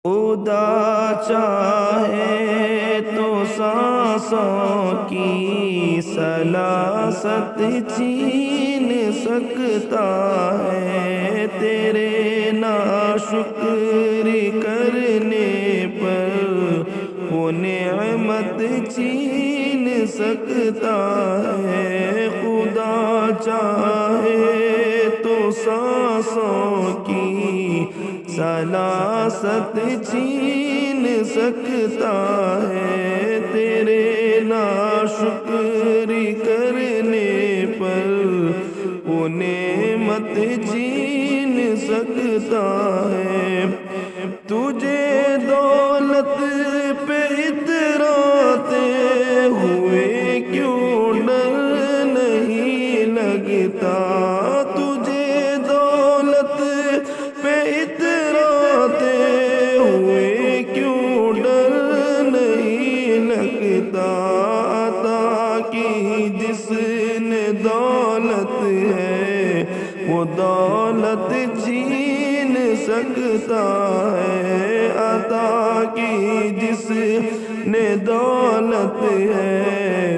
خدا چاہے تو سانسوں کی سلاست چھین سکتا ہے، تیرے ناشکر کرنے پر وہ نعمت چھین سکتا ہے۔ خدا چاہے تو سانسوں کی سلاست چھین سکتا ہے، تیرے ناشکر کرنے پر وہ نعمت چھین سکتا ہے۔ تجھے دولت پہ اتراتے ہوئے کیوں ڈر نہیں لگتا، تجھے دولت پہ اتراتے ہوئے کیوں ڈر نہیں لگتا، عطا کی جس نے دولت ہے وہ دولت چھین سکتا ہے، عطا کی جس نے دولت ہے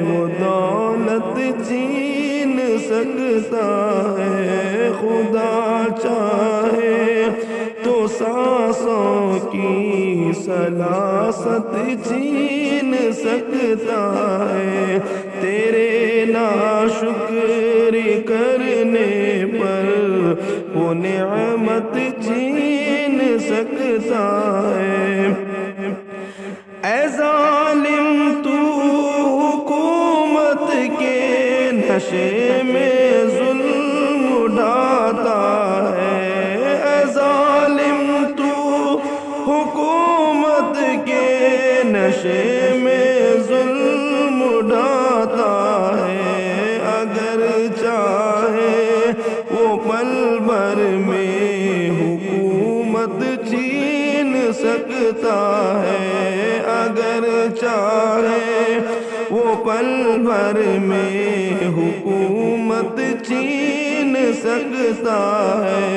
وہ دولت چھین سکتا ہے۔ خدا چاہے تو سانسوں کی سلاست چھین سکتا ہے، تیرے ناشکر کرنے پر وہ نعمت چھین سکتا ہے۔ اے ظالم تو حکومت کے نشے میں ظلم اڑاتا ہے، اے ظالم تو حکومت کے نشے میں ظلم اڑاتا ہے، اگر چاہے وہ پل بھر میں حکومت چھین سکتا ہے، اگر چاہے وہ پل بھر میں حکومت چھین سکتا ہے۔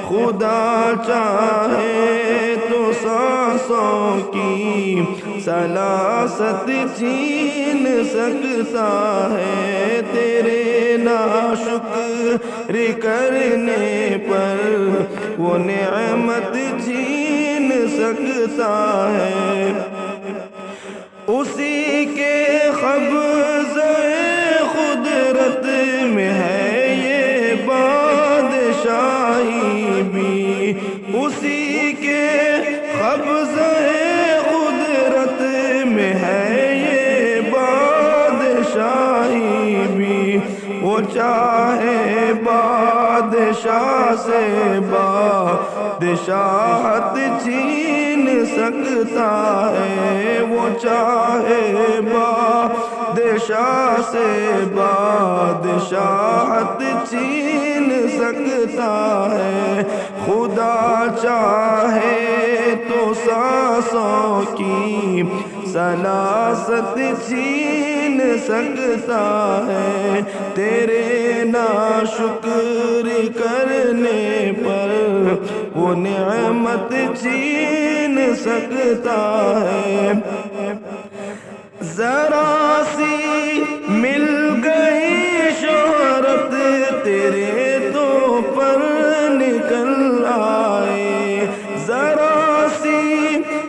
خدا چاہے تو سانسوں کی سلاست چھین سکتا ہے، تیرے ناشکر کرنے پر وہ نعمت چھین سکتا ہے۔ اسی کے قبضہ قدرت میں ہے یہ بادشاہی بھی، اسی کے قبضہ قدرت میں ہے یہ بادشاہی بھی، وہ چاہے بادشاہ سے بادشاہت چھین سکتا ہے، وہ چاہے بادشاہ سے بادشاہت چھین سکتا ہے۔ خدا چاہے تو سانسوں کی سلاست چھین سکتا ہے، تیرے ناشکر کرنے پر وہ نعمت چھین سکتا ہے۔ ذرا سی مل گئی شہرت تیرے تو پر نکل آئے، ذرا سی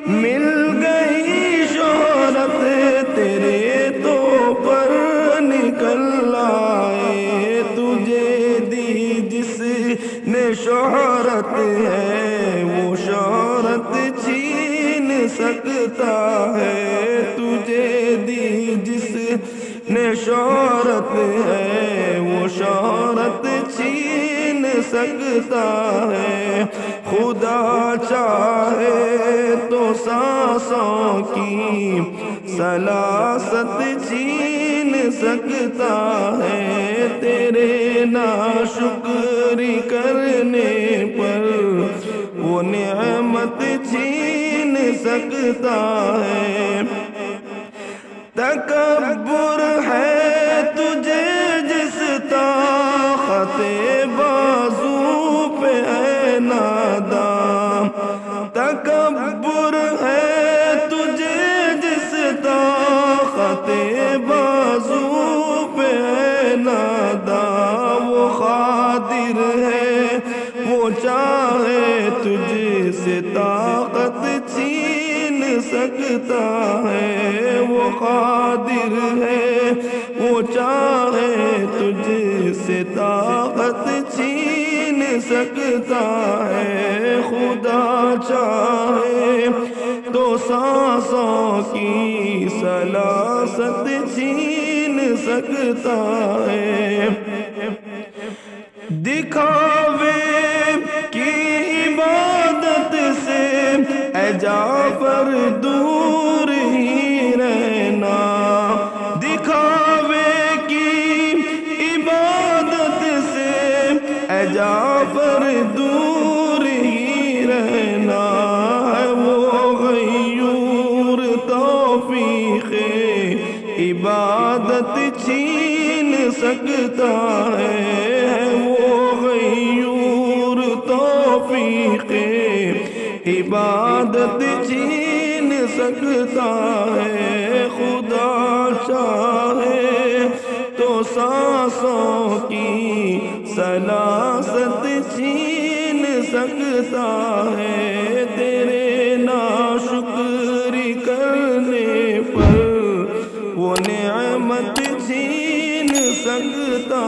مل گئی شہرت تیرے تو پر نکل آئے، تجھے دی جس نے شہرت ہے وہ شہرت چھین سکتا ہے، تجھے دی جس نے شہرت ہے وہ شہرت چھین سکتا ہے۔ خدا چاہے تو سانسوں کی سلاست چھین سکتا ہے، تیرے ناشکر کرنے پر وہ نعمت چھین سکتا ہے۔ تکبر ہے تجھے جس طاقت بازو پہ اے ناداں، تکبر طاقت چھین سکتا ہے، وہ قادر ہے، وہ چاہے تجھ سے طاقت چھین سکتا ہے، خدا چاہے تو سانسوں کی سلاست چھین سکتا ہے، دکھاوے کی عبادت سے اے جعفر دور ہی رہنا، دکھاوے کی عبادت سے اے جعفر دور ہی رہنا، وہ غیور توفیق عبادت چھین سکتا ہے، وہ غیور توفیق عبادت چھین سکتا ہے، خدا چاہے تو سانسوں کی سلاست چھین سکتا ہے، تیرے ناشکری کرنے پر وہ نعمت چھین سکتا